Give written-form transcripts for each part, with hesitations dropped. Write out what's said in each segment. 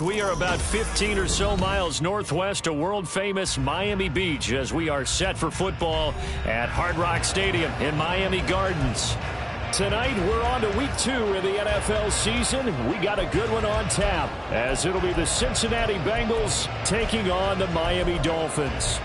We are about 15 or so miles northwest of world-famous Miami Beach as we are set for football at Hard Rock Stadium in Miami Gardens. Tonight, we're on to week 2 in the NFL season. We got a good one on tap as it'll be the Cincinnati Bengals taking on the Miami Dolphins.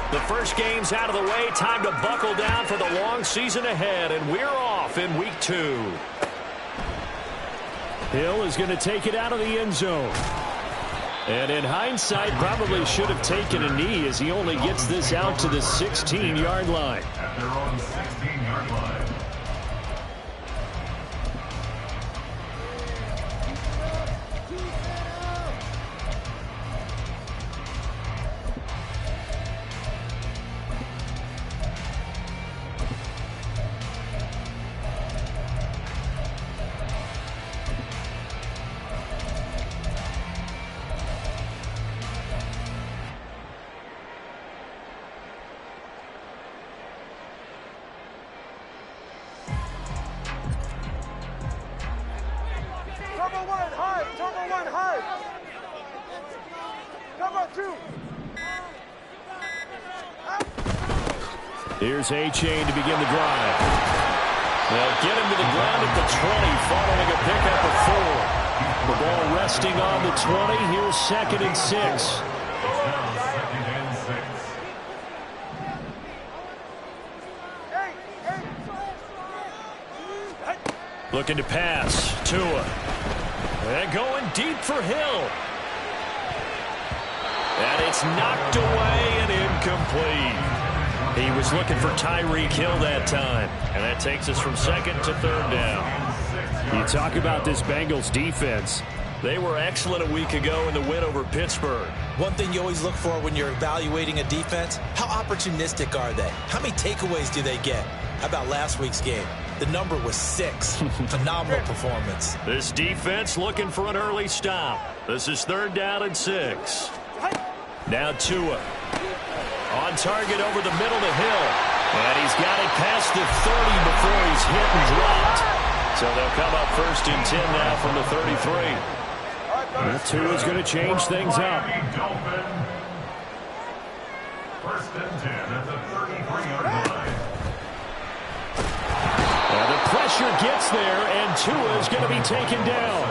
The first game's out of the way. Time to buckle down for the long season ahead, and we're off in week 2. Hill is going to take it out of the end zone. And in hindsight, probably should have taken a knee as he only gets this out to the 16-yard line. At their own 16-yard line. Here's A-Chain to begin the drive. They'll get him to the ground at the 20 following a pickup of 4. The ball resting on the 20. Here's 2nd and 6. Looking to pass. Tua. And going deep for Hill. And it's knocked away and incomplete. He was looking for Tyreek Hill that time. And that takes us from 2nd to 3rd down. You talk about this Bengals defense. They were excellent a week ago in the win over Pittsburgh. One thing you always look for when you're evaluating a defense, how opportunistic are they? How many takeaways do they get? How about last week's game? The number was 6. Phenomenal performance. This defense looking for an early stop. This is 3rd down and 6. Now Tua. On target over the middle to Hill. And he's got it past the 30 before he's hit and dropped. So they'll come up 1st and 10 now from the 33. Well, Tua's going to change things up. 1st and 10 at the 33-yard line. And the pressure gets there, and Tua's going to be taken down.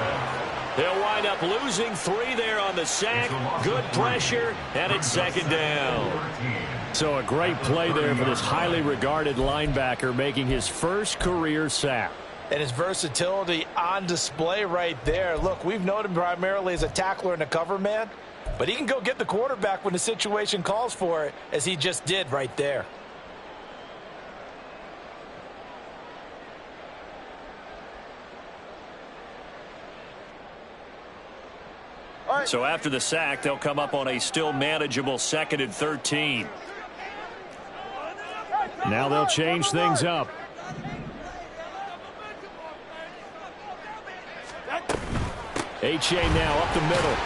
They'll wind up losing 3 there on the sack. Good pressure, and it's 2nd down. So a great play there for this highly regarded linebacker making his first career sack. And his versatility on display right there. Look, we've known him primarily as a tackler and a cover man, but he can go get the quarterback when the situation calls for it, as he just did right there. So after the sack, they'll come up on a still manageable 2nd and 13. Now they'll change things up. A-Chain now up the middle.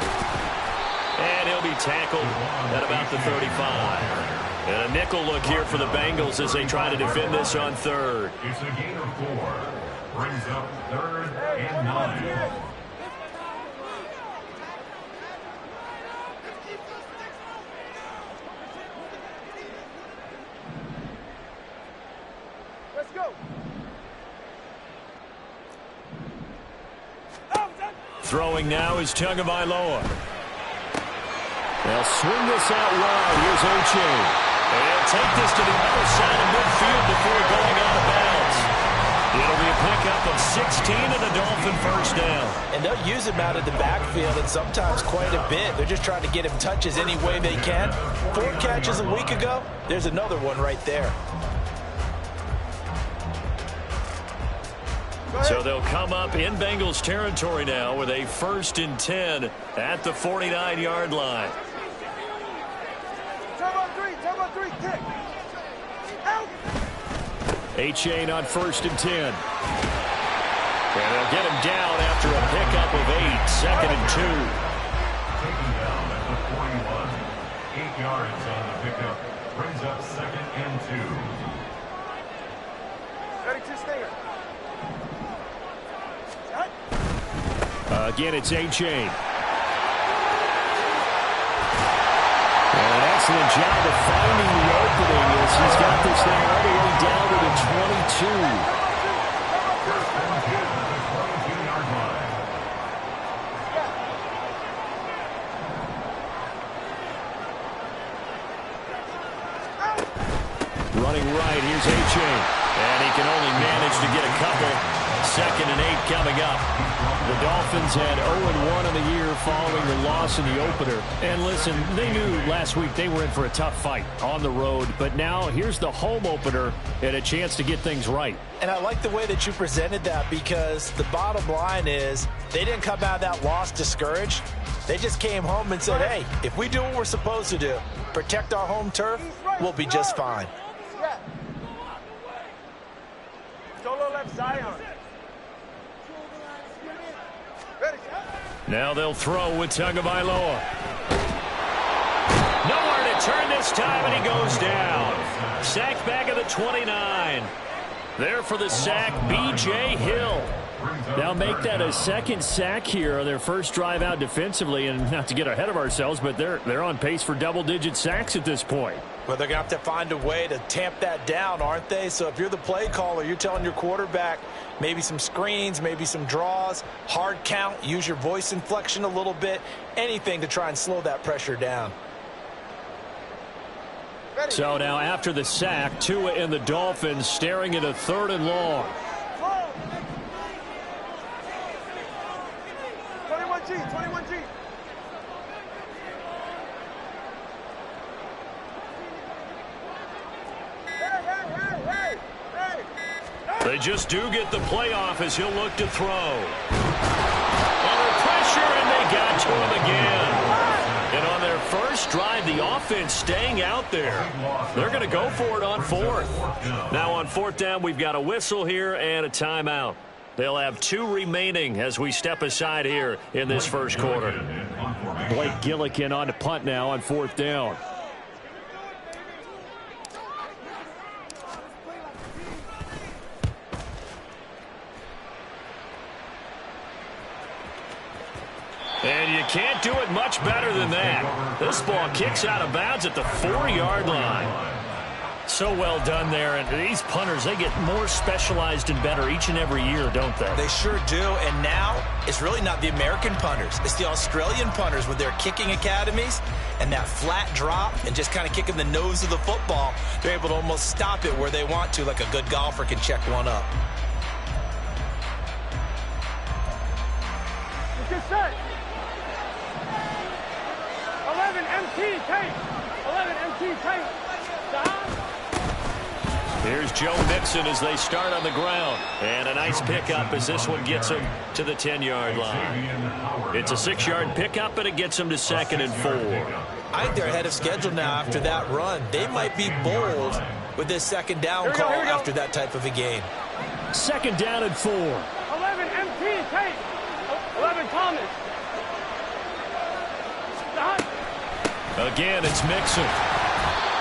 And he'll be tackled at about the 35. And a nickel look here for the Bengals as they try to defend this on 3rd. It's a gain of 4. Brings up 3rd and 9. Throwing now is Tagovailoa. They'll swing this out wide. Here's A-Chain. They'll take this to the other side of midfield before going out of bounds. It'll be a pickup of 16 and a Dolphin 1st down. And they'll use him out of the backfield, and sometimes quite a bit. They're just trying to get him touches any way they can. 4 catches a week ago. There's another one right there. So they'll come up in Bengals territory now with a 1st and 10 at the 49-yard line. A-Chain on 1st and 10. And they'll get him down after a pickup of 8. second and 2. Taking down at the 41. 8 yards on the pickup. Brings up second and 2. Ready to stay. Again, it's A-Chain. An excellent job of finding the opening as he's got this thing all the way down to the 22. First and 10 at the 22-yard line. Running right, here's A-Chain. And he can only manage to get a couple. Second and 8 coming up. The Dolphins had 0-1 in the year following the loss in the opener. And listen, they knew last week they were in for a tough fight on the road. But now here's the home opener and a chance to get things right. And I like the way that you presented that, because the bottom line is they didn't come out of that loss discouraged. They just came home and said, hey, if we do what we're supposed to do, protect our home turf, we'll be just fine. Solo left Zion. Now they'll throw with Tagovailoa. Nowhere to turn this time, and he goes down. Sacked back at the 29. There for the sack, B.J. Hill. Now make that a second sack here on their first drive out defensively, and not to get ahead of ourselves, but they're on pace for double-digit sacks at this point. Well, they're going to have to find a way to tamp that down, aren't they? So if you're the play caller, you're telling your quarterback maybe some screens, maybe some draws, hard count, use your voice inflection a little bit, anything to try and slow that pressure down. So now after the sack, Tua and the Dolphins staring at a 3rd and long. 21G. They just do get the playoff as he'll look to throw. Under pressure, and they got to him again. And on their first drive, the offense staying out there. They're going to go for it on 4th. Now on 4th down, we've got a whistle here and a timeout. They'll have 2 remaining as we step aside here in this first quarter. Blake Gillikin on to punt now on 4th down. And you can't do it much better than that. This ball kicks out of bounds at the 4-yard line. So well done there. And these punters, they get more specialized and better each and every year, don't they? They sure do. And now it's really not the American punters. It's the Australian punters with their kicking academies and that flat drop and just kind of kicking the nose of the football. They're able to almost stop it where they want to, like a good golfer can check one up. Get set. 11 MT tape. 11 MT tape. Here's Joe Mixon as they start on the ground. And a nice pickup as this one gets him to the 10-yard line. It's a 6-yard pickup, and it gets him to 2nd and 4. I think they're ahead of schedule now after that run. They might be bold with this 2nd down call after that type of a game. 2nd down and 4. 11 MT tape. 11 Thomas. Again, it's Mixon.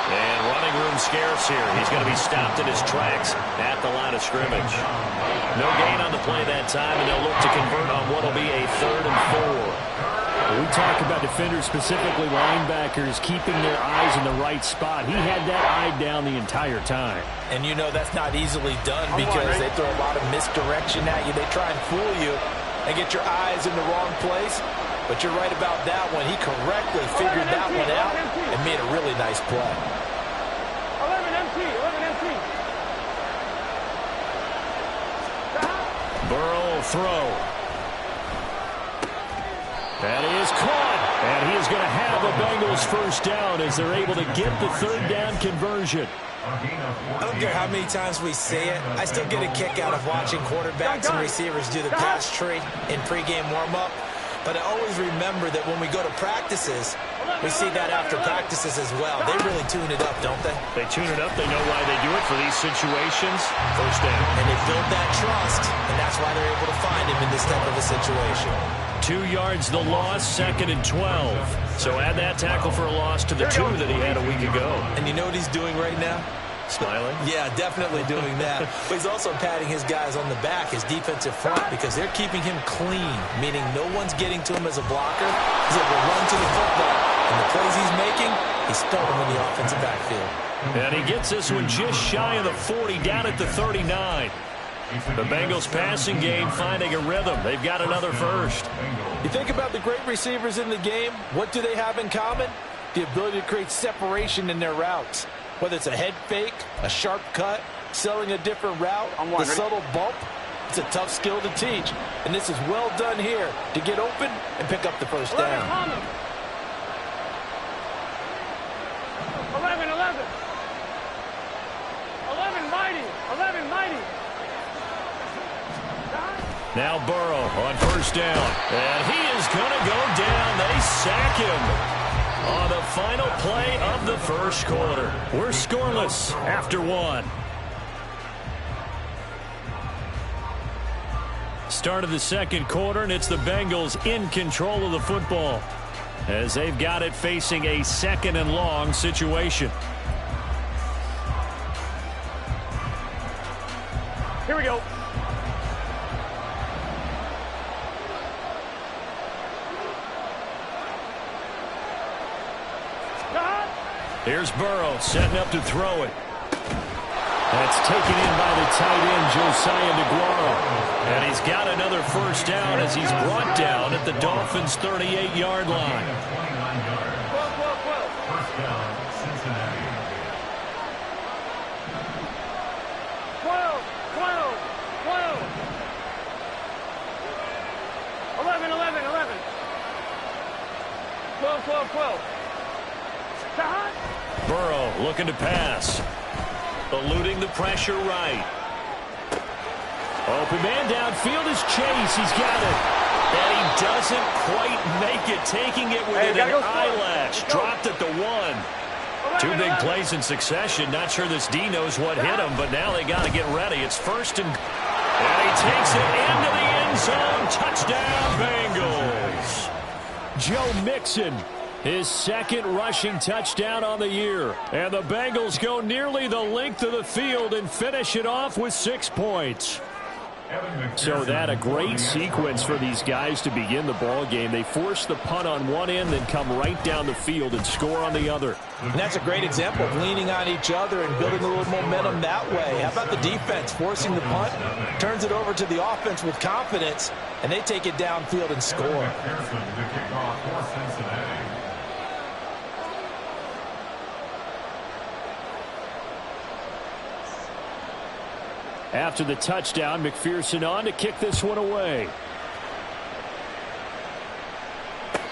And running room scarce here. He's going to be stopped in his tracks at the line of scrimmage. No gain on the play that time, and they'll look to convert on what will be a 3rd and 4. We talk about defenders, specifically linebackers, keeping their eyes in the right spot. He had that eye down the entire time. And you know that's not easily done because they throw a lot of misdirection at you. They try and fool you and get your eyes in the wrong place. But you're right about that one. He correctly figured that one out and made a really nice play. 11 MT. Burrow will throw. And he is caught. And he is going to have the Bengals first down as they're able to get the 3rd down conversion. I don't care how many times we say it. I still get a kick out of watching quarterbacks and receivers do the pass tree in pregame warm-up. But I always remember that when we go to practices, we see that after practices as well. They really tune it up, don't they? They tune it up. They know why they do it for these situations. First down. And they build that trust, and that's why they're able to find him in this type of a situation. 2 yards the loss, 2nd and 12. So add that tackle for a loss to the 2 that he had a week ago. And you know what he's doing right now? Smiling? Yeah, definitely doing that. But he's also patting his guys on the back, his defensive front, because they're keeping him clean, meaning no one's getting to him as a blocker. He's able to run to the football. And the plays he's making, he's throwing them in the offensive backfield. And he gets this one just shy of the 40, down at the 39. The Bengals passing game finding a rhythm. They've got another first. You think about the great receivers in the game, what do they have in common? The ability to create separation in their routes. Whether it's a head fake, a sharp cut, selling a different route, the subtle bump, it's a tough skill to teach. And this is well done here to get open and pick up the first down. 11, 11. 11 mighty. 11 mighty. Now Burrow on first down. And he is going to go down. They sack him on the final play of the first quarter. We're scoreless after 1. Start of the second quarter, and it's the Bengals in control of the football as they've got it facing a 2nd and long situation. Here we go. Here's Burrow setting up to throw it. That's taken in by the tight end, Josiah DeGuara. And he's got another first down as he's brought down at the Dolphins' 38-yard line. 1st down, Cincinnati. 12, 12, 12. 11, 11, 11. 12, 12, 12. Burrow looking to pass. Eluding the pressure right. Open man downfield is Chase. He's got it. And he doesn't quite make it. Taking it within an eyelash. Dropped at the 1. 2 big plays in succession. Not sure this D knows what hit him, but now they got to get ready. It's 1st and he takes it into the end zone. Touchdown, Bengals. Joe Mixon. His 2nd rushing touchdown on the year. And the Bengals go nearly the length of the field and finish it off with 6 points. So that a great sequence for these guys to begin the ball game. They force the punt on one end, then come right down the field and score on the other. And that's a great example of leaning on each other and building a little momentum that way. How about the defense forcing the punt, turns it over to the offense with confidence, and they take it downfield and score. After the touchdown, McPherson on to kick this one away.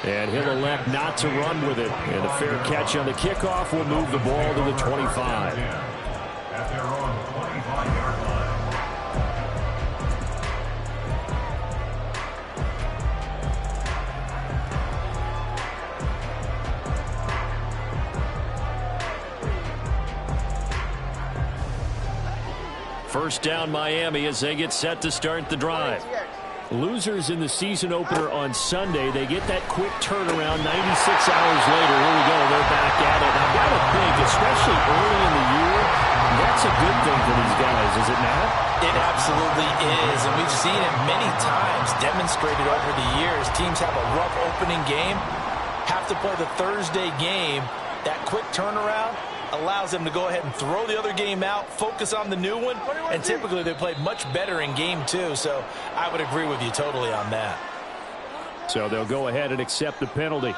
And he'll elect not to run with it. And a fair catch on the kickoff will move the ball to the 25. At their own 25-yard line. First down Miami as they get set to start the drive. Losers in the season opener on Sunday. They get that quick turnaround 96 hours later. Here we go. They're back at it. I've got to think, especially early in the year, that's a good thing for these guys, is it not? It absolutely is, and we've seen it many times demonstrated over the years. Teams have a rough opening game, have to play the Thursday game. That quick turnaround allows them to go ahead and throw the other game out, focus on the new one, and typically they play much better in game 2, so I would agree with you totally on that. So they'll go ahead and accept the penalty.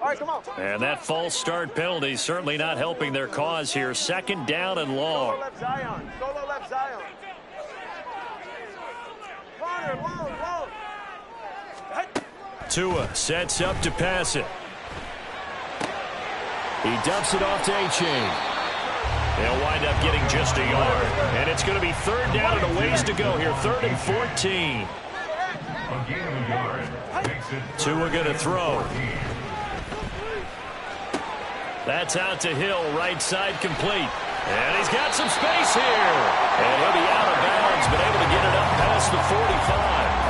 All right, come on. And that false start penalty certainly not helping their cause here. 2nd down and long. Solo left Zion. Solo left Zion. Corner, long. Tua sets up to pass it. He dumps it off to A-Chain. They'll wind up getting just a yard. And it's going to be 3rd down and a ways to go here. 3rd and 14. A gain a yard. Makes it Tua going to throw. That's out to Hill, right side complete. And he's got some space here. And he'll be out of bounds, but able to get it up past the 45.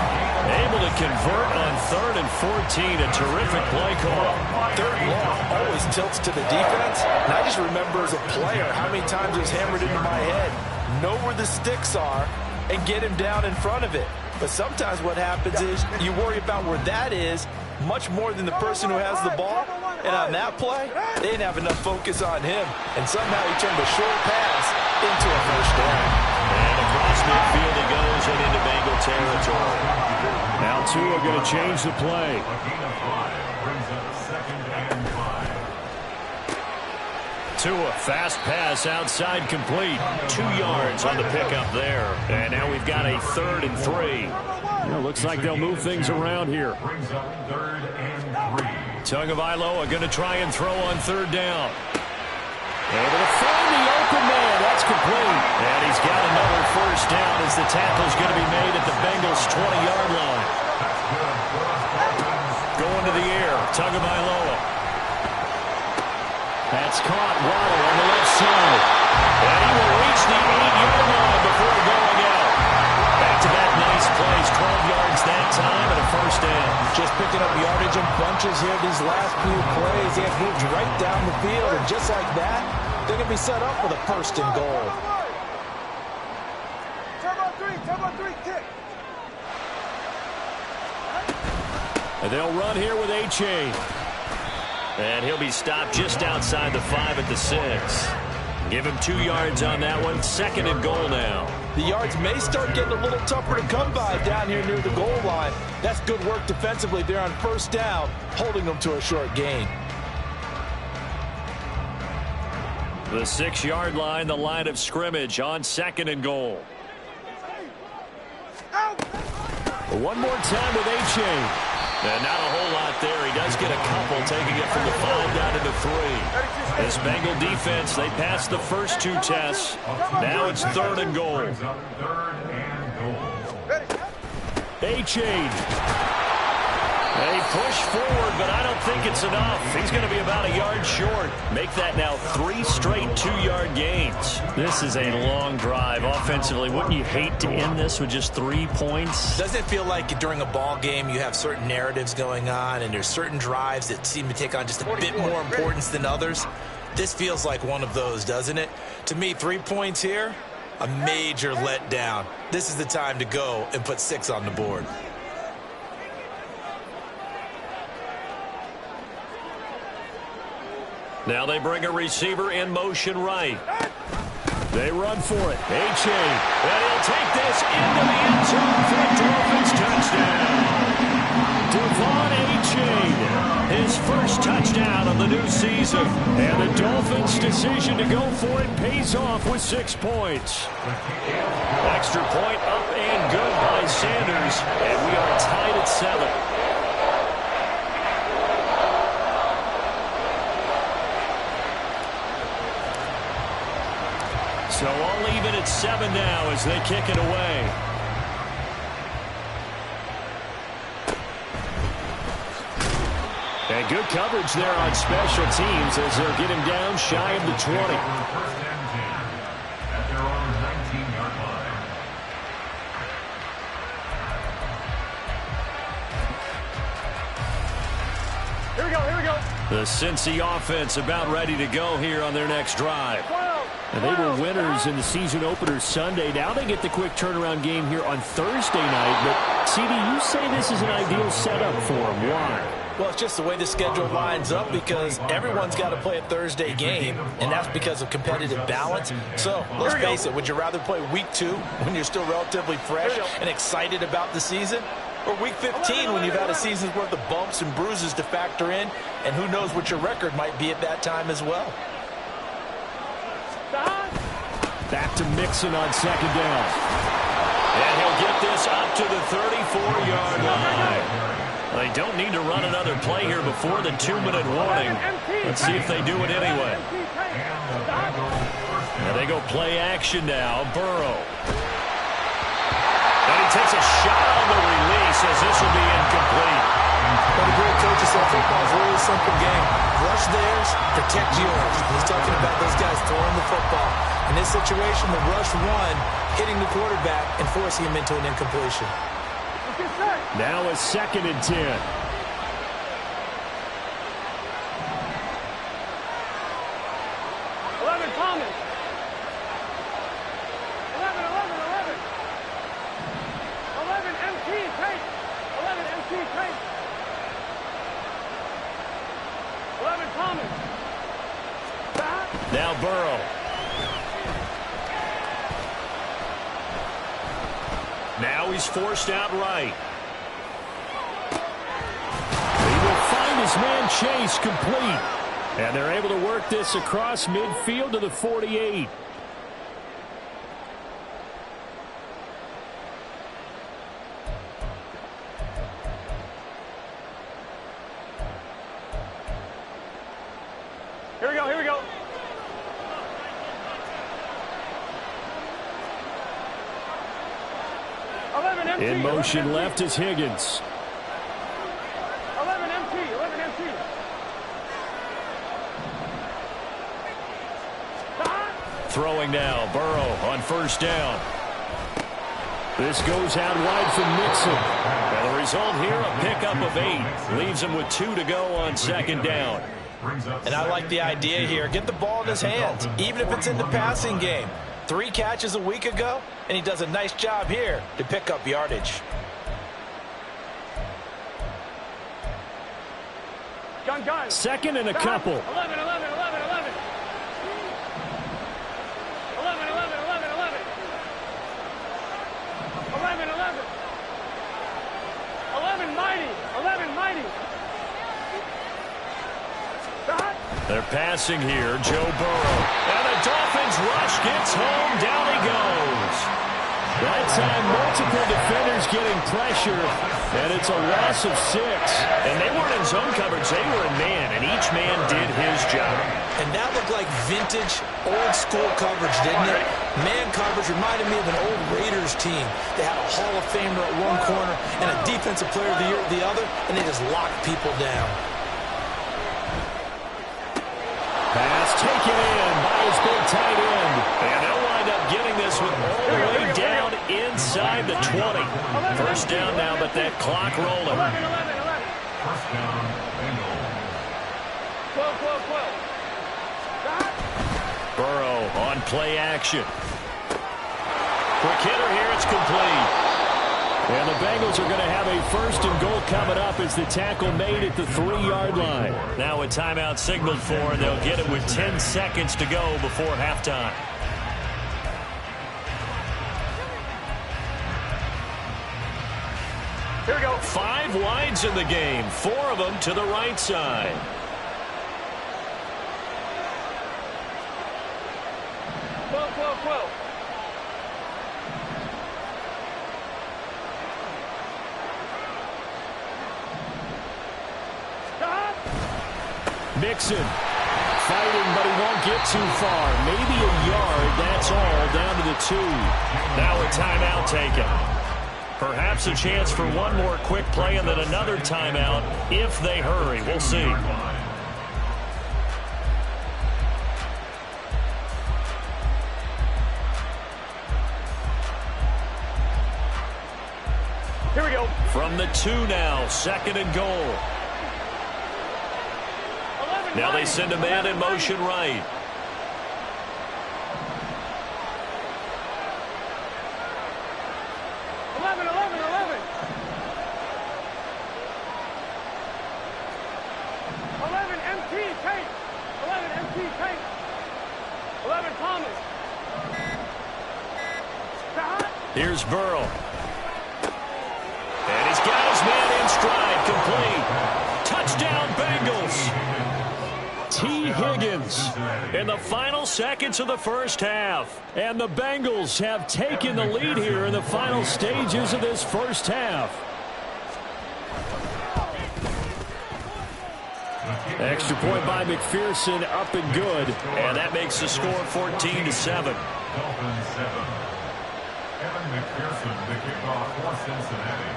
Able to convert on 3rd and 14. A terrific play call. 3rd and long always tilts to the defense. And I just remember as a player how many times it was hammered into my head. Know where the sticks are and get him down in front of it. But sometimes what happens is you worry about where that is much more than the person who has the ball. And on that play, they didn't have enough focus on him. And somehow he turned a short pass into a first down. And across midfield he goes and into Bengal territory. Now Tua going to change the play. a gain of 5. Brings up 2nd and 5. Tua, fast pass outside complete. 2 yards on the pickup there. And now we've got a 3rd and 3. Looks like they'll move things around here. Brings up 3rd and 3. Tagovailoa going to try and throw on 3rd down. Able to find the open man. That's complete. And he's got another first down as the tackle's going to be made at the Bengals' 20-yard line. Going to the air. Tagovailoa. That's caught. Waddle on the left side. And he will reach the 8-yard line before going out. Back-to-back nice plays. 12 yards that time and a first down. Just picking up yardage in bunches here these last few plays. They have moved right down the field. And just like that, they're going to be set up for the 1st and goal. Turbo 3, kick. And they'll run here with A-Chain. And he'll be stopped just outside the 5 at the 6. Give him 2 yards on that one. 2nd and goal now. The yards may start getting a little tougher to come by down here near the goal line. That's good work defensively there on 1st down, holding them to a short gain. The 6-yard line, the line of scrimmage on 2nd and goal. One more time with A-Chain. And not a whole lot there. He does get a couple, taking it from the 5 down to the 3. This Bengal defense, they passed the first 2 tests. Now it's 3rd and goal. Brings up 3rd and goal. A-Chain. They push forward, but I don't think it's enough. He's going to be about a yard short. Make that now 3 straight 2-yard gains. This is a long drive offensively. Wouldn't you hate to end this with just 3 points? Doesn't it feel like during a ball game you have certain narratives going on and there's certain drives that seem to take on just a bit more importance than others? This feels like one of those, doesn't it? To me, 3 points here, a major letdown. This is the time to go and put 6 on the board. Now they bring a receiver in motion right. They run for it. A-Chain. And he'll take this into the end zone for a Dolphins touchdown. Devon A-Chain, his first touchdown of the new season. And the Dolphins' decision to go for it pays off with 6 points. Extra point up and good by Sanders. And we are tied at 7. So all even at 7 now as they kick it away. And good coverage there on special teams as they'll get him down shy of the 20. 1st and 10 at their own 19-yard line. Here we go. The Cincy offense about ready to go here on their next drive. And they were winners in the season opener Sunday. Now they get the quick turnaround game here on Thursday night. But, CD, you say this is an ideal setup for them. Why? Well, it's just the way the schedule lines up because everyone's got to play a Thursday game, and that's because of competitive balance. So, let's face it, would you rather play week 2 when you're still relatively fresh and excited about the season? Or week 15 when you've had a season's worth of bumps and bruises to factor in, and who knows what your record might be at that time as well. Back to Mixon on 2nd down. And he'll get this up to the 34-yard line. They don't need to run another play here before the 2-minute warning. Let's see if they do it anyway. And they go play action now. Burrow. And he takes a shot on the release as this will be football is really a simple game. Rush theirs, protect yours. He's talking about those guys throwing the football. In this situation, the rush one, hitting the quarterback and forcing him into an incompletion. Now a 2nd and 10. 11 Thomas. 11 MT Tate. 11 MT Tate. 11 Thomas. Now Burrow. Now he's forced out right. He will find his man Chase complete. And they're able to work this across midfield to the 48. Here we go, here we go. In motion left is Higgins. 11 MT. Throwing now, Burrow on 1st down. This goes out wide from Mixon. Well, the result here, a pickup of 8. Leaves him with 2 to go on 2nd down. And I like the idea here. Get the ball in his hands, even if it's in the passing game. 3 catches a week ago, and he does a nice job here to pick up yardage. Gun. 2nd and a couple. 11. 11. 11. 11 mighty. 11 mighty. They're passing here, Joe Burrow. And the Dolphins rush gets home, down he goes. That time, multiple defenders getting pressure, and it's a loss of 6. And they weren't in zone coverage, they were in man, and each man did his job. And that looked like vintage, old-school coverage, didn't it? Man coverage reminded me of an old Raiders team. They had a Hall of Famer at one corner and a Defensive Player of the Year at the other, and they just locked people down. Pass taken in by his big tight end. And they'll wind up getting this one all the way down inside the 20. 1st down now, but that clock rolling. 11. 1st down, Bengals. 12. Burrow on play action. Quick hitter here, it's complete. And the Bengals are going to have a 1st and goal coming up as the tackle made at the 3-yard line. Now a timeout signaled for, and they'll get it with 10 seconds to go before halftime. Here we go. 5 wides in the game, 4 of them to the right side. Mixon fighting, but he won't get too far. Maybe a yard, that's all, down to the 2. Now a timeout taken. Perhaps a chance for one more quick play and then another timeout if they hurry. We'll see. Here we go. From the 2 now, 2nd and goal. Now they send a man in motion right. Here's Burrow. And he's got his man in stride, complete. Touchdown, Bengals. T. Higgins in the final seconds of the 1st half. And the Bengals have taken the lead here in the final stages of this 1st half. Extra point by McPherson, up and good. And that makes the score 14-7. Dolphins 7. Kevin McPherson, the kickoff for Cincinnati.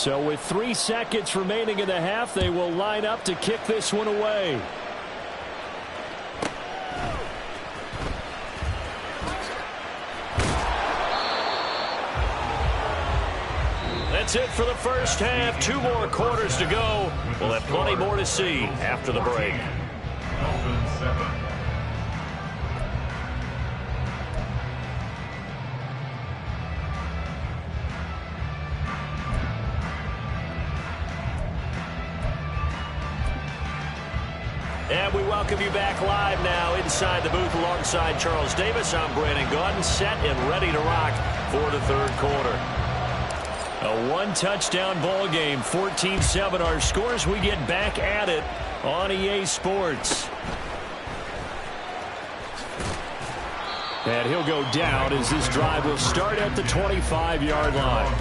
So with 3 seconds remaining in the half, they will line up to kick this one away. That's it for the first half. 2 more quarters to go. We'll have plenty more to see after the break. Dolphins 7. And we welcome you back live now inside the booth alongside Charles Davis. I'm Brandon Gaudin, set and ready to rock for the third quarter. A 1-touchdown ball game, 14-7 our scores. We get back at it on EA Sports. And he'll go down as this drive will start at the 25-yard line.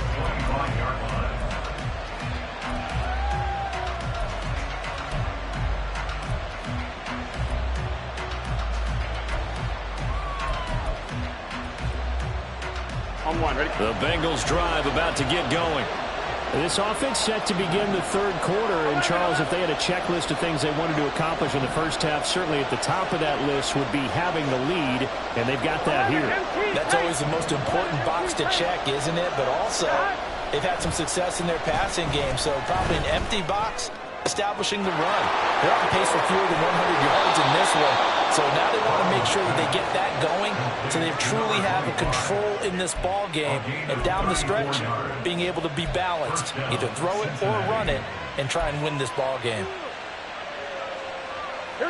The Bengals drive about to get going. This offense set to begin the third quarter. And, Charles, if they had a checklist of things they wanted to accomplish in the first half, certainly at the top of that list would be having the lead, and they've got that here. That's always the most important box to check, isn't it? But also, they've had some success in their passing game, so probably an empty box establishing the run. They're on pace for fewer than 100 yards in this one. So now they want to make sure that they get that going so they truly have a control in this ball game. And down the stretch, being able to be balanced. Either throw it or run it and try and win this ball game.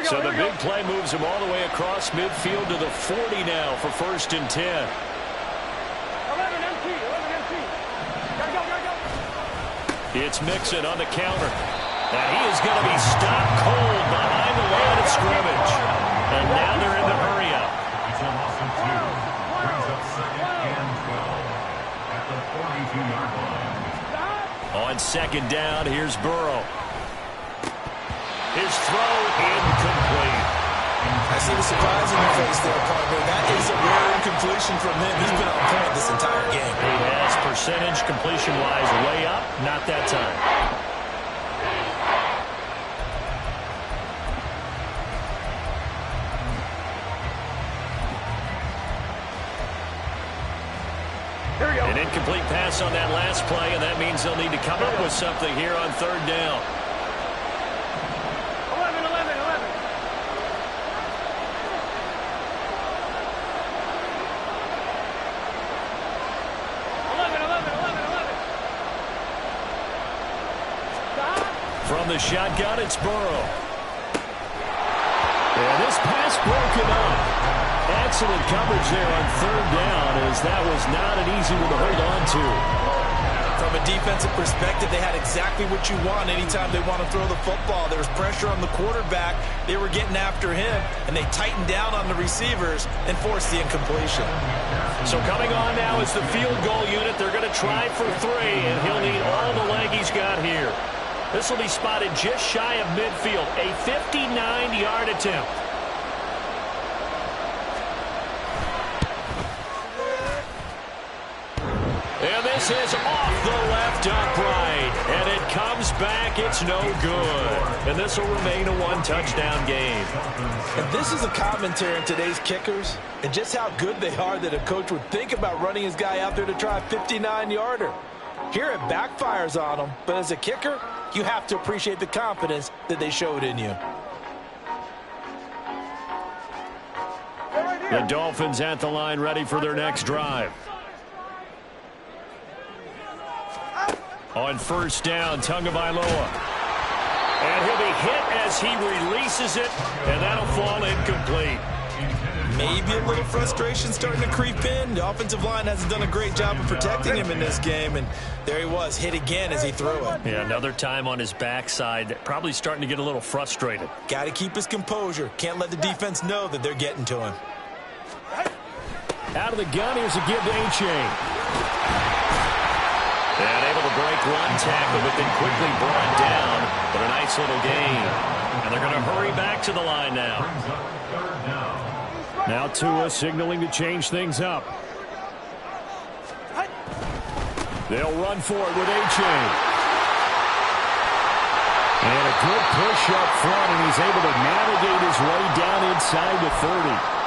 So the big play moves him all the way across midfield to the 40 now for 1st and 10. 11 MT. Gotta go. It's Mixon on the counter. And he is going to be stopped cold behind the line of scrimmage. And now they're in the hurry-up. It's a loss of 2. Brings up 2nd and 12 at the 42-yard line. On 2nd down, here's Burrow. His throw incomplete. I see the surprise in your face there, partner. That is a rare incompletion from him. He's been on point this entire game. He has percentage completion-wise way up, not that time. An incomplete pass on that last play, and that means they'll need to come up with something here on 3rd down. 11. From the shotgun, it's Burrow. And this pass broken up. Excellent coverage there on 3rd down, as that was not an easy one to hold on to. From a defensive perspective, they had exactly what you want anytime they want to throw the football. There was pressure on the quarterback. They were getting after him, and they tightened down on the receivers and forced the incompletion. So coming on now is the field goal unit. They're going to try for 3, and he'll need all the leg he's got here. This will be spotted just shy of midfield, a 59-yard attempt. And this is off the left upright. And it comes back. It's no good. And this will remain a 1-touchdown game. And this is a commentary on today's kickers and just how good they are that a coach would think about running his guy out there to try a 59-yarder. Here it backfires on them, but as a kicker, you have to appreciate the confidence that they showed in you. The Dolphins at the line ready for their next drive. On 1st down, Tagovailoa. And he'll be hit as he releases it, and that'll fall incomplete. Maybe a little frustration starting to creep in. The offensive line hasn't done a great job of protecting him in this game, and there he was, hit again as he threw it. Yeah, another time on his backside, probably starting to get a little frustrated. Got to keep his composure. Can't let the defense know that they're getting to him. Out of the gun, here's a give to A-Chain. And able to break one tackle, but then quickly brought down. But a nice little gain. And they're going to hurry back to the line now. Now Tua signaling to change things up. They'll run for it with A-Chain. And a good push up front, and he's able to navigate his way down inside the 30.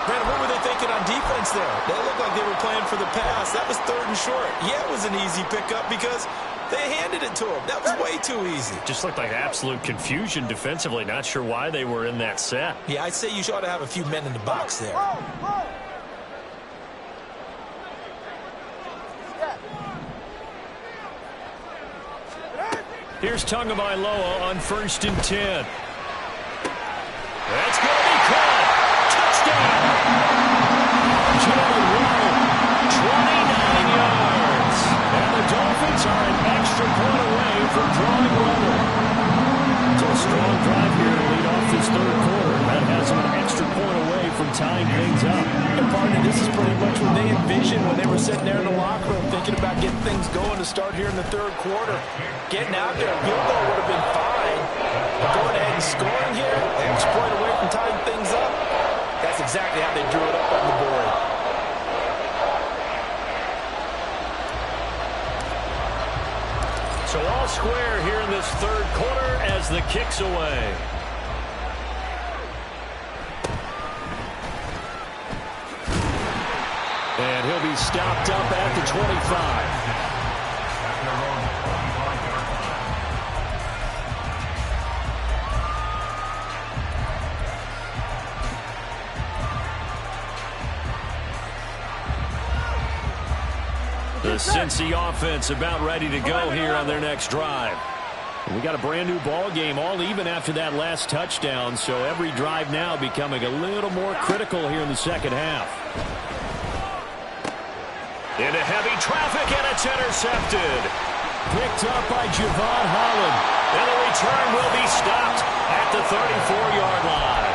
Brandon, what were they thinking on defense there? They looked like they were playing for the pass. That was 3rd and short. Yeah, it was an easy pickup because they handed it to him. That was way too easy. Just looked like absolute confusion defensively. Not sure why they were in that set. Yeah, I'd say you ought to have a few men in the box there. Here's Tagovailoa on 1st and 10. That's going to be caught. Touchdown. Jalen Waddle, 29 yards. And the Dolphins are an extra point away from drawing level. So a strong drive here to lead off this 3rd quarter. That has them an extra point away from tying things up. And partner, this is pretty much what they envisioned when they were sitting there in the locker room thinking about getting things going to start here in the 3rd quarter. Getting out there, a field goal would have been fine. But going ahead and scoring here, an extra point away from tying things up, that's exactly how they drew it up on the board. So all square here in this 3rd quarter as the kick's away. And he'll be stopped up at the 25. The Cincy offense about ready to go here on their next drive. We got a brand new ball game, all even after that last touchdown, so every drive now becoming a little more critical here in the 2nd half. Into heavy traffic, and it's intercepted. Picked up by Javon Holland. And the return will be stopped at the 34-yard line.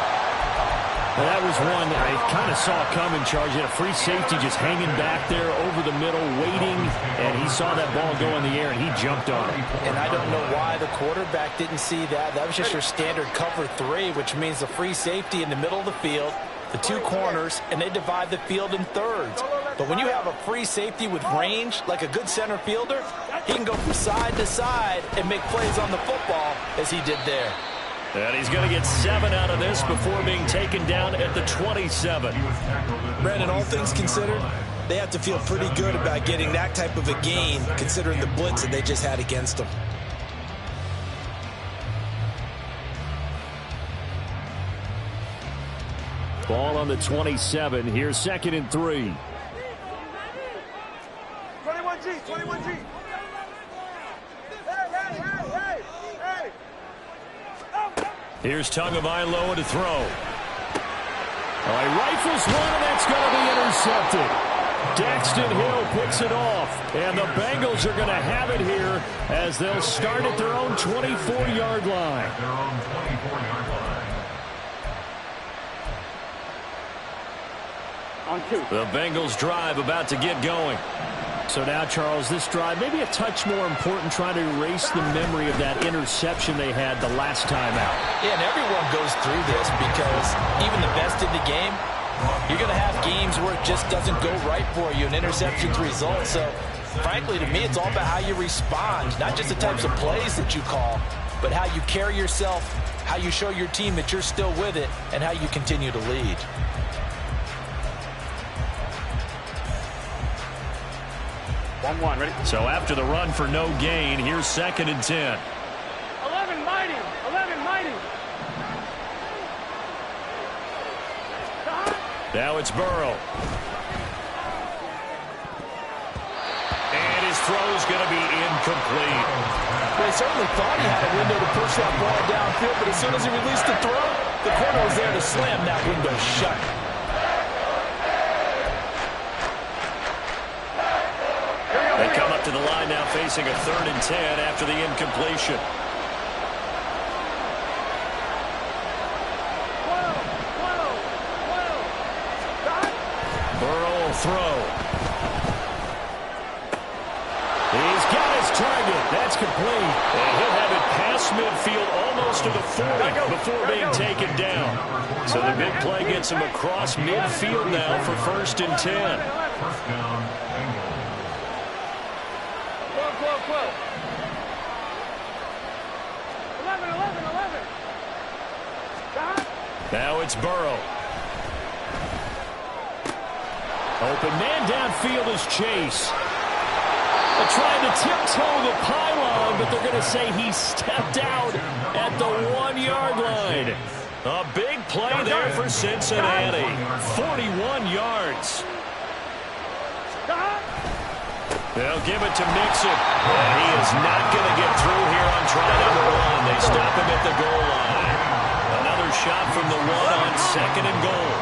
Well, that was one that I kind of saw coming, Charge. He had a free safety just hanging back there over the middle, waiting, and he saw that ball go in the air, and he jumped on it. And I don't know why the quarterback didn't see that. That was just your standard cover 3, which means the free safety in the middle of the field, the 2 corners, and they divide the field in thirds. But when you have a free safety with range, like a good center fielder, he can go from side to side and make plays on the football as he did there. And he's going to get 7 out of this before being taken down at the 27. Brandon, all things considered, they have to feel pretty good about getting that type of a gain, considering the blitz that they just had against them. Ball on the 27. Here's 2nd and 3. 21G, 21G. Here's Tagovailoa to throw. He rifles one, and that's going to be intercepted. Daxton Hill picks it off, and the Bengals are going to have it here as they'll start at their own 24-yard line. The Bengals drive about to get going. So now, Charles, this drive maybe a touch more important, trying to erase the memory of that interception they had the last time out. Yeah, and everyone goes through this because even the best in the game, you're going to have games where it just doesn't go right for you, and interceptions result. So, frankly, to me, it's all about how you respond, not just the types of plays that you call, but how you carry yourself, how you show your team that you're still with it, and how you continue to lead. Ready? So after the run for no gain, here's 2nd and 10. 11 mighty. 11 mighty. Now it's Burrow. And his throw's going to be incomplete. Well, he certainly thought he had a window to push that ball downfield, but as soon as he released the throw, the corner was there to slam that window shut. They come up to the line now facing a 3rd and 10 after the incompletion. Burrow will throw. He's got his target. That's complete. And he'll have it past midfield almost to the 40 before being taken down. So the big play gets him across midfield now for 1st and 10. First down, Bengals. 11. Stop. Now it's Burrow. Open man downfield is Chase. They're trying to tiptoe the pylon, but they're going to say he stepped out at the 1-yard line. A big play there for Cincinnati. 41 yards. They'll give it to Mixon. And he is not going to get through here on try number 1. They stop him at the goal line. Another shot from the 1 on 2nd and goal.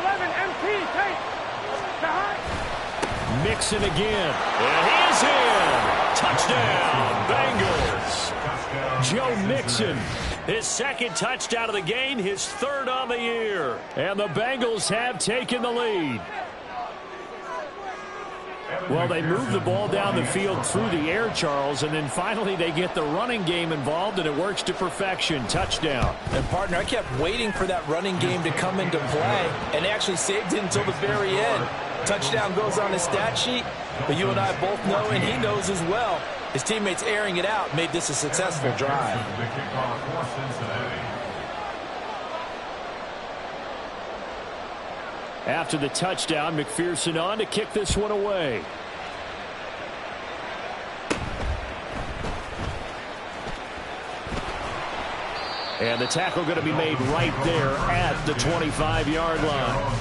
11 MT, take. Mixon again. And he's in. Touchdown, Bengals. Joe Mixon. His 2nd touchdown of the game, his 3rd on the year. And the Bengals have taken the lead. Well, they move the ball down the field through the air, Charles, and then finally they get the running game involved, and it works to perfection. Touchdown. And, partner, I kept waiting for that running game to come into play, and they actually saved it until the very end. Touchdown goes on his stat sheet, but you and I both know, and he knows as well, his teammates airing it out made this a successful drive. After the touchdown, McPherson on to kick this one away. And the tackle going to be made right there at the 25-yard line.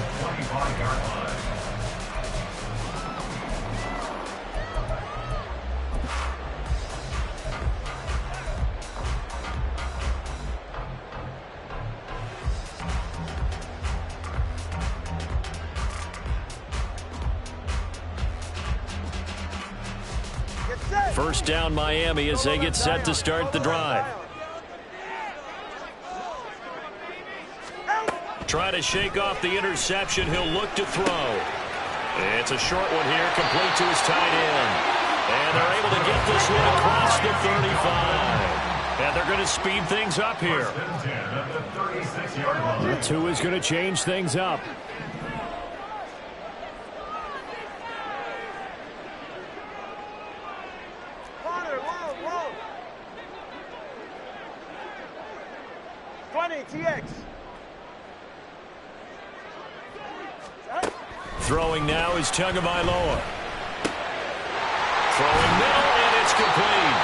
First down Miami as they get set to start the drive. Try to shake off the interception. He'll look to throw. It's a short one here, complete to his tight end. And they're able to get this one across the 35. And they're going to speed things up here. The 2 is going to change things up. Throwing now is Tagovailoa. Throwing middle, and it's complete.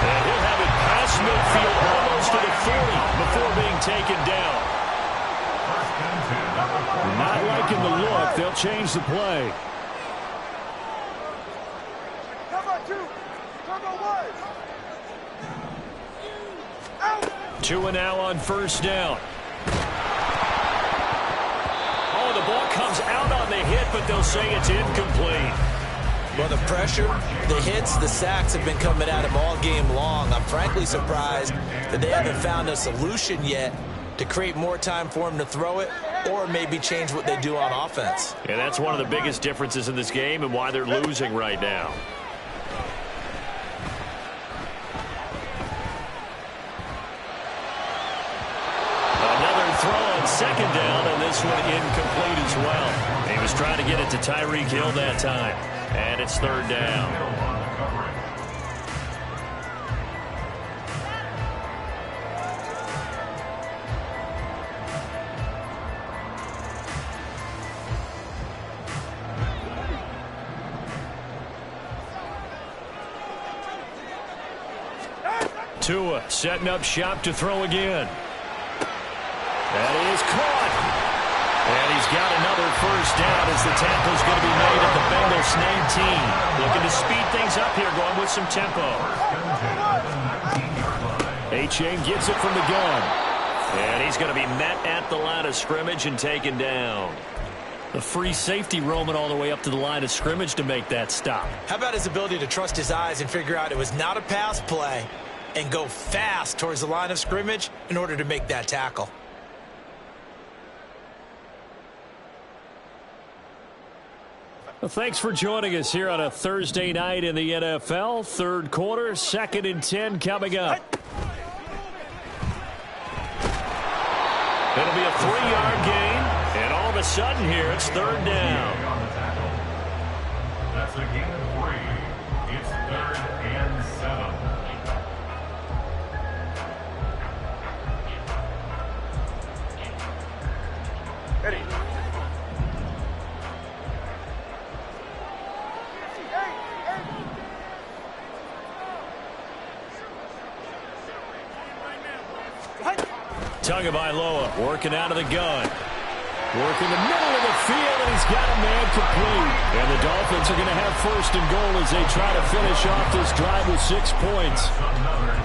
And he'll have it past midfield, almost to the 40 before being taken down. Not liking the look. They'll change the play. Two and now on first down. Oh, the ball comes out on the hit, but they'll say it's incomplete. Well, the pressure, the hits, the sacks have been coming at him all game long. I'm frankly surprised that they haven't found a solution yet to create more time for him to throw it or maybe change what they do on offense. And that's one of the biggest differences in this game and why they're losing right now. Throw on second down, and this one incomplete as well. He was trying to get it to Tyreek Hill that time, and it's third down. Tua setting up shop to throw again. That is caught. And he's got another first down as the tackle's going to be made at the Bengals 19. Looking to speed things up here, going with some tempo. A-Chain gets it from the gun. And he's going to be met at the line of scrimmage and taken down. The free safety roaming all the way up to the line of scrimmage to make that stop. How about his ability to trust his eyes and figure out it was not a pass play and go fast towards the line of scrimmage in order to make that tackle? Well, thanks for joining us here on a Thursday night in the NFL. Third quarter, 2nd and 10 coming up. It'll be a 3-yard gain, and all of a sudden here it's third down. That's a gain of 3. It's 3rd and 7. Ready. Tagovailoa working out of the gun. Working the middle of the field, and he's got a man complete. And the Dolphins are going to have first and goal as they try to finish off this drive with 6 points.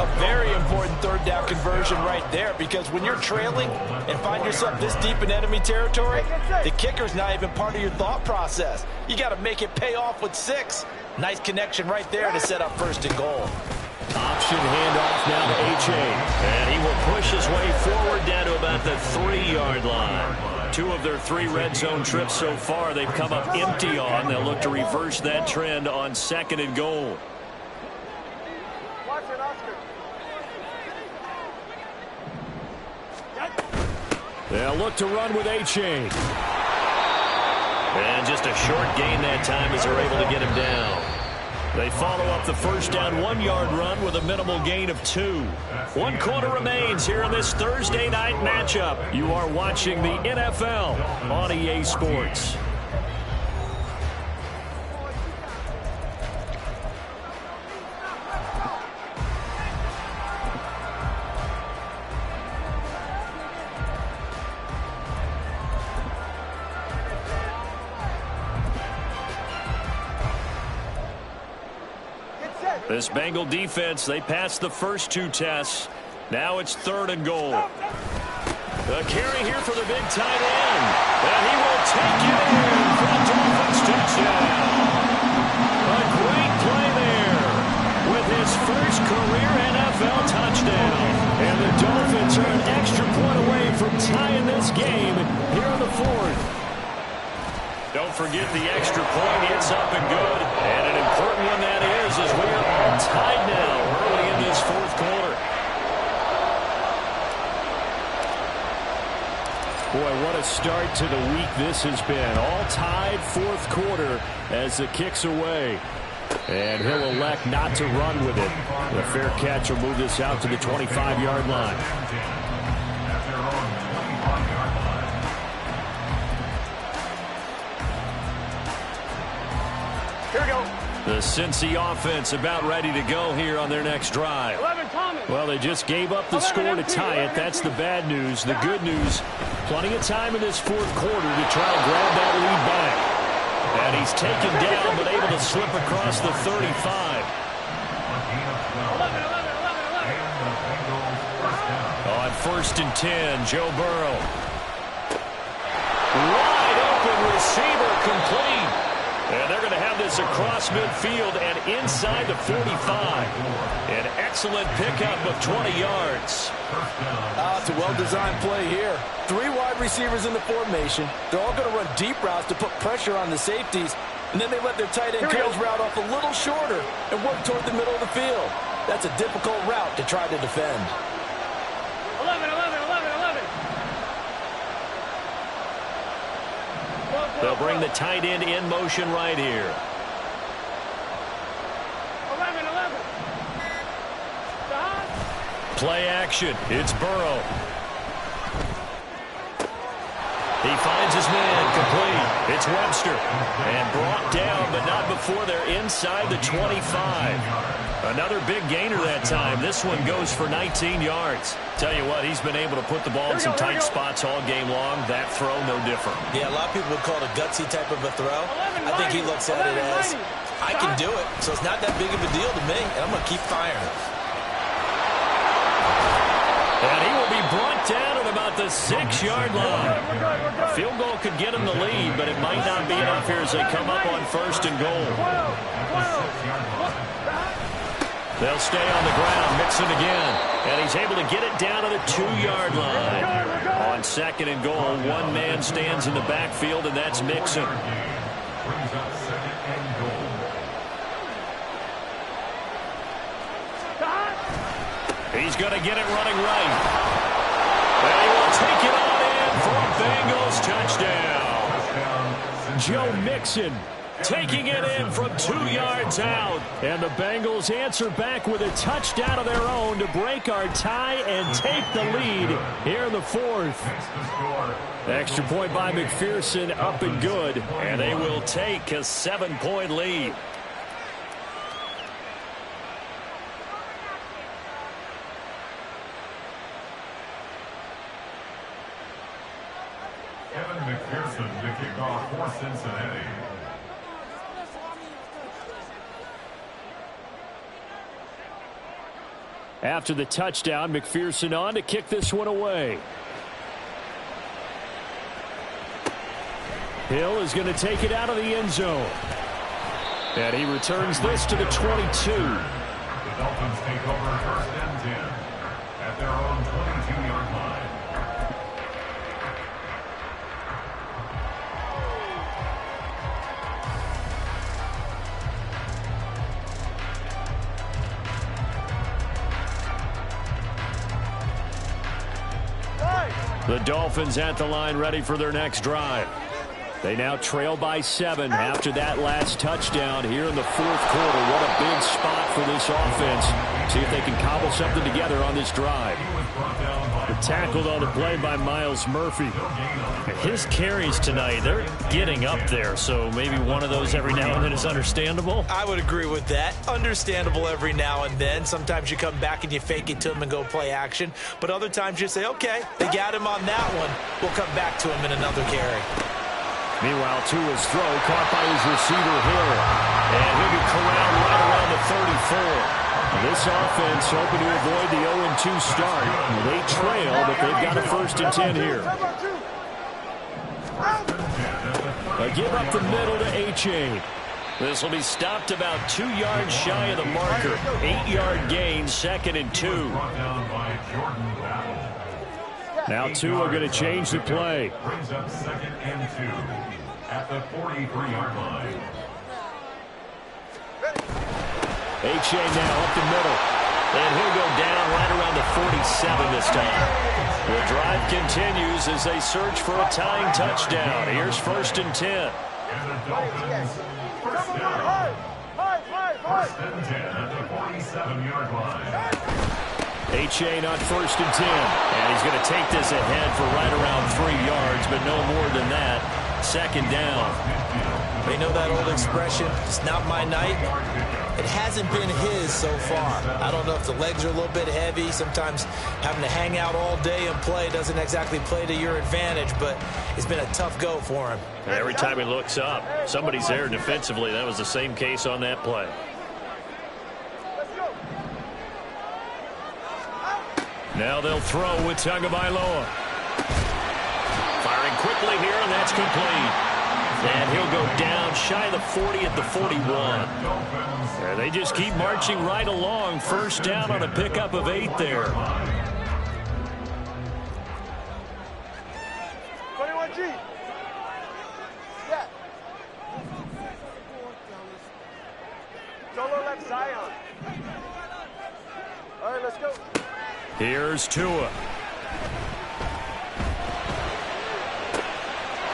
A very important third down conversion right there, because when you're trailing and find yourself this deep in enemy territory, the kicker's not even part of your thought process. You got to make it pay off with 6. Nice connection right there to set up first and goal. Option handoff now to H.A. And he will push his way forward down to about the 3-yard line. 2 of their 3 red zone trips so far they've come up empty on. They'll look to reverse that trend on 2nd and goal. Watch it, Oscar. They'll look to run with H.A. And just a short gain that time as they're able to get him down. They follow up the first down 1-yard run with a minimal gain of 2. 1 quarter remains here in this Thursday night matchup. You are watching the NFL on EA Sports. This Bengal defense, they passed the first 2 tests. Now it's 3rd and goal. The carry here for the big tight end. And he will take it in for a Dolphins touchdown. A great play there with his first career NFL touchdown. And the Dolphins are an extra point away from tying this game here in the 4th. Don't forget the extra point. It's up and good. And an important one that is, as we are all tied now early in this 4th quarter. Boy, what a start to the week this has been. All tied 4th quarter as the kick's away. And he'll elect not to run with it. The fair catch will move this out to the 25-yard line. Here we go. The Cincy offense about ready to go here on their next drive. 11, Thomas. Well, they just gave up the score to tie it. That's the bad news. The good news, plenty of time in this 4th quarter to try and grab that lead back. And he's taken down, but able to slip across the 35. 11. On 1st and 10, Joe Burrow. Wide open receiver, complete. And they're going to have this across midfield and inside the 45. An excellent pickup of 20 yards. It's a well-designed play here. 3 wide receivers in the formation. They're all going to run deep routes to put pressure on the safeties. And then they let their tight end Carroll's route off a little shorter and work toward the middle of the field. That's a difficult route to try to defend. 11. They'll bring the tight end in motion right here. 11. Play action. It's Burrow. He finds his man, complete. It's Webster. And brought down, but not before they're inside the 25. Another big gainer that time. This one goes for 19 yards. Tell you what, he's been able to put the ball in some tight spots all game long. That throw, no different. Yeah, a lot of people would call it a gutsy type of a throw. I think he looks at it as, I can do it, so it's not that big of a deal to me, and I'm going to keep firing. And he will be brought down at about the 6-yard line. A field goal could get him the lead, but it might not be enough here as they come up on 1st and goal. They'll stay on the ground, Mixon again. And he's able to get it down to the 2-yard line. On 2nd and goal, one man stands in the backfield, and that's Mixon. He's going to get it running right. And he will take it on in for a Bengals touchdown. Joe Mixon taking it in from 2 yards out. And the Bengals answer back with a touchdown of their own to break our tie and take the lead here in the fourth. Extra point by McPherson, up and good. And they will take a 7-point lead. McPherson to kick off for Cincinnati. After the touchdown, McPherson on to kick this one away. Hill is going to take it out of the end zone. And he returns this to the 22. The Dolphins take over first and 10 at their own 22-yard line. The Dolphins at the line ready for their next drive. They now trail by 7 after that last touchdown here in the fourth quarter. What a big spot for this offense. See if they can cobble something together on this drive. Tackled on the play by Miles Murphy. His carries tonight, they're getting up there, so maybe one of those every now and then is understandable. I would agree with that. Understandable every now and then. Sometimes you come back and you fake it to him and go play action. But other times you say, okay, they got him on that one. We'll come back to him in another carry. Meanwhile, Tua's throw caught by his receiver Hill. And he'll be corralled right around the 34. This offense hoping to avoid the 0-2 start. They trail, but they've got a 1st and 10 here. A give up the middle to H.A. This will be stopped about 2 yards shy of the marker. 8-yard gain, 2nd and 2. Now Tua going to change the play. Brings up 2nd and 2 at the 43-yard line. H.A. now up the middle. And he'll go down right around the 47 this time. The drive continues as they search for a tying touchdown. Here's 1st and 10. And the Dolphins first down. 1st and 10 at the 47-yard line. H.A. on 1st and 10. And he's going to take this ahead for right around 3 yards, but no more than that. 2nd down. They know that old expression, it's not my night. It hasn't been his so far. I don't know if the legs are a little bit heavy. Sometimes having to hang out all day and play doesn't exactly play to your advantage, but it's been a tough go for him. Every time he looks up, somebody's there defensively. That was the same case on that play. Now they'll throw with Tagovailoa. Firing quickly here, and that's complete. And he'll go down shy of the 40 at the 41. They just keep marching right along. 1st down on a pickup of 8 there. 21G. Yeah. Solo left Zion. All right, let's go. Here's Tua.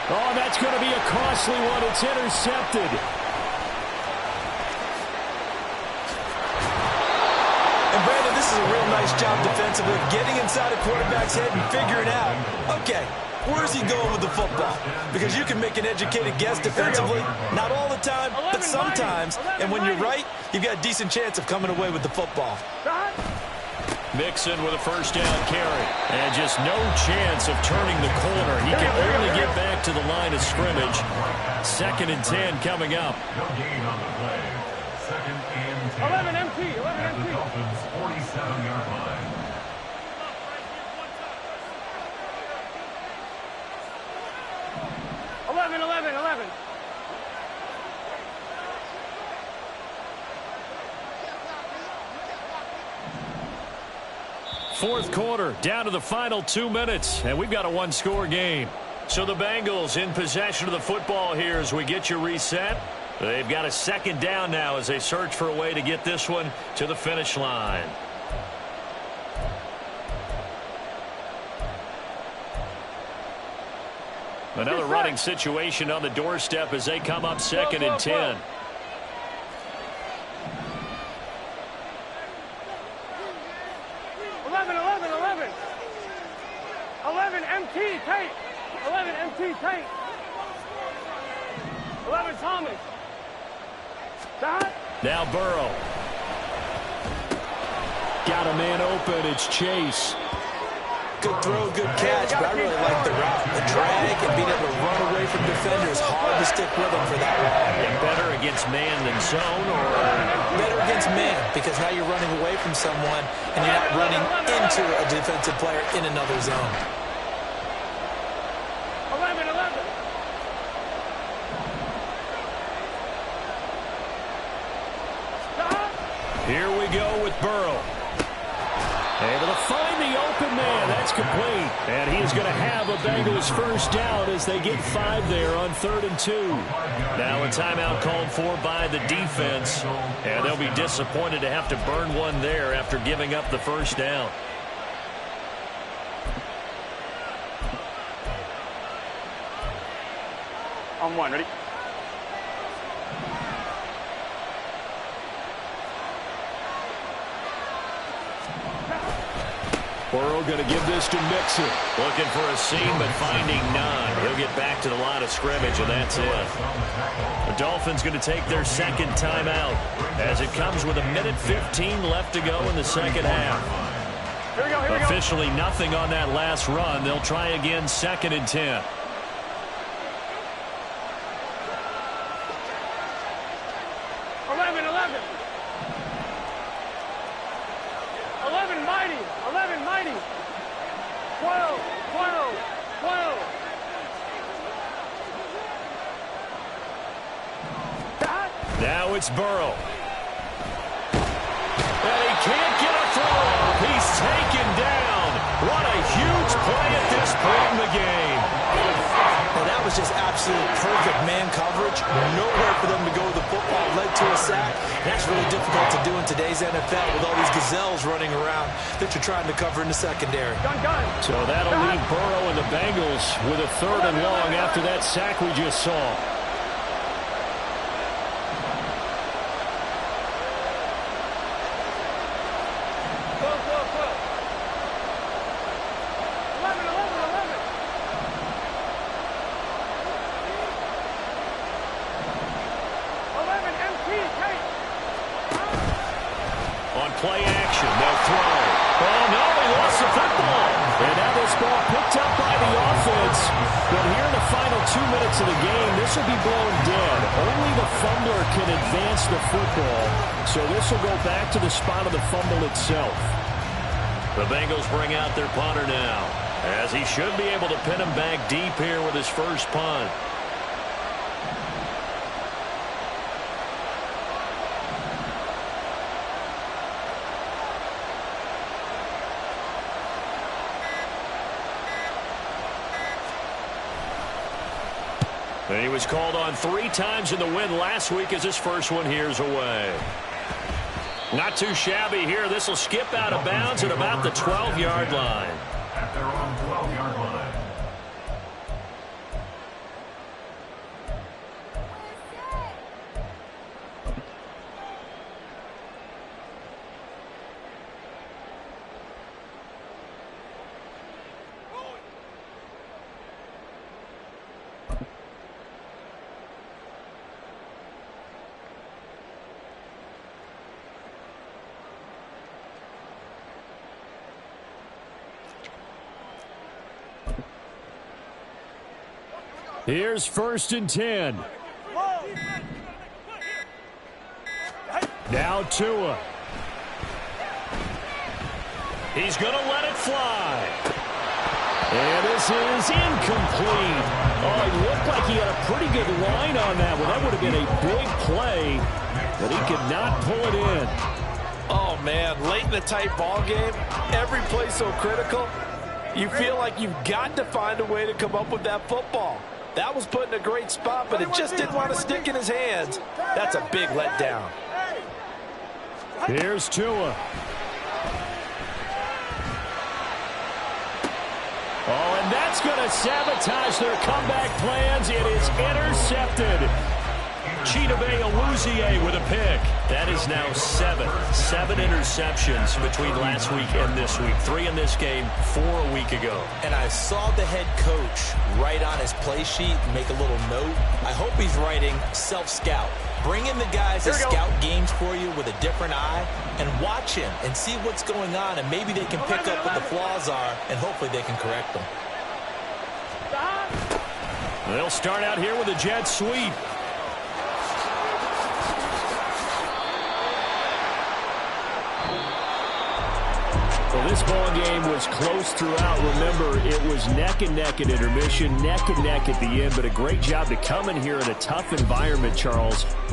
Oh, that's going to be a costly one. It's intercepted. And Brandon, this is a real nice job defensively, getting inside a quarterback's head and figuring out, okay, where's he going with the football? Because you can make an educated guess defensively, not all the time, but sometimes. And when you're right, you've got a decent chance of coming away with the football. Mixon with a 1st down carry. And just no chance of turning the corner. He can only get back to the line of scrimmage. 2nd and 10 coming up. No gain on the play. 2nd and 10. 11 MT. 11 At the MT. Dolphins' 47-yard line. Eleven. Fourth quarter, down to the final 2 minutes, and we've got a 1-score game. So the Bengals in possession of the football here as we get you reset. They've got a 2nd down now as they search for a way to get this one to the finish line. Another running situation on the doorstep as they come up 2nd and 10. MT, tight. 11, MT, tight. 11, Thomas. Dot. Now Burrow. Got a man open. It's Chase. Good throw, good catch, but I really like the route. The drag and being able to run away from defenders. Hard to stick with them for that long. And better against man than zone, or? Better against man, because now you're running away from someone and you're not running into a defensive player in another zone. 11. Here we go with Burrow. Able to find the open man. That's complete. And he is going to have a Bengals first down as they get 5 there on 3rd and 2. Now a timeout called for by the defense. And they'll be disappointed to have to burn one there after giving up the first down. On 1, ready? Burrow going to give this to Mixon. Looking for a seam, but finding none. He'll get back to the line of scrimmage, and that's it. The Dolphins going to take their 2nd timeout as it comes with 1:15 left to go in the 2nd half. Here we go. Officially nothing on that last run. They'll try again 2nd and 10. 11, mighty. 11, mighty. 12. Now it's Burrow. And he can't get a throw off. He's taken down. What a huge play at this point in the game. Well, that was just absolute perfect man coverage. Nowhere for them to go with the football. Led to a sack. And that's really difficult to do in today's NFL with all these gazelles running around that you're trying to cover in the secondary. So that'll leave Burrow and the Bengals with a 3rd and long after that sack we just saw. Play action. They'll throw. Oh, no, he lost the football. And now this ball picked up by the offense. But here in the final 2 minutes of the game, this will be blown dead. Only the fumbler can advance the football. So this will go back to the spot of the fumble itself. The Bengals bring out their punter now, as he should be able to pin him back deep here with his first punt. And he was called on 3 times in the win last week as his first one here's away. Not too shabby here. This will skip out of bounds at about the 12-yard line. At their own 12-yard line. Here's 1st and 10. Now Tua. He's going to let it fly. And this is incomplete. Oh, it looked like he had a pretty good line on that one. That would have been a big play, but he could not pull it in. Oh, man, late in the tight ball game, every play so critical, you feel like you've got to find a way to come up with that football. That was put in a great spot, but it just didn't want to stick in his hands. That's a big letdown. Here's Tua. Oh, and that's That's going to sabotage their comeback plans. It is intercepted. Chidobe Awuzie with a pick. That is now 7 interceptions between last week and this week. 3 in this game, 4 a week ago. And I saw the head coach write on his play sheet, make a little note. I hope he's writing self-scout. Bring in the guys that scout games for you with a different eye and watch him and see what's going on, and maybe they can pick up what the flaws are, and hopefully they can correct them. They'll start out here with a jet sweep. Well, this ball game was close throughout. Remember, it was neck and neck at intermission, neck and neck at the end, but a great job to come in here in a tough environment, Charles.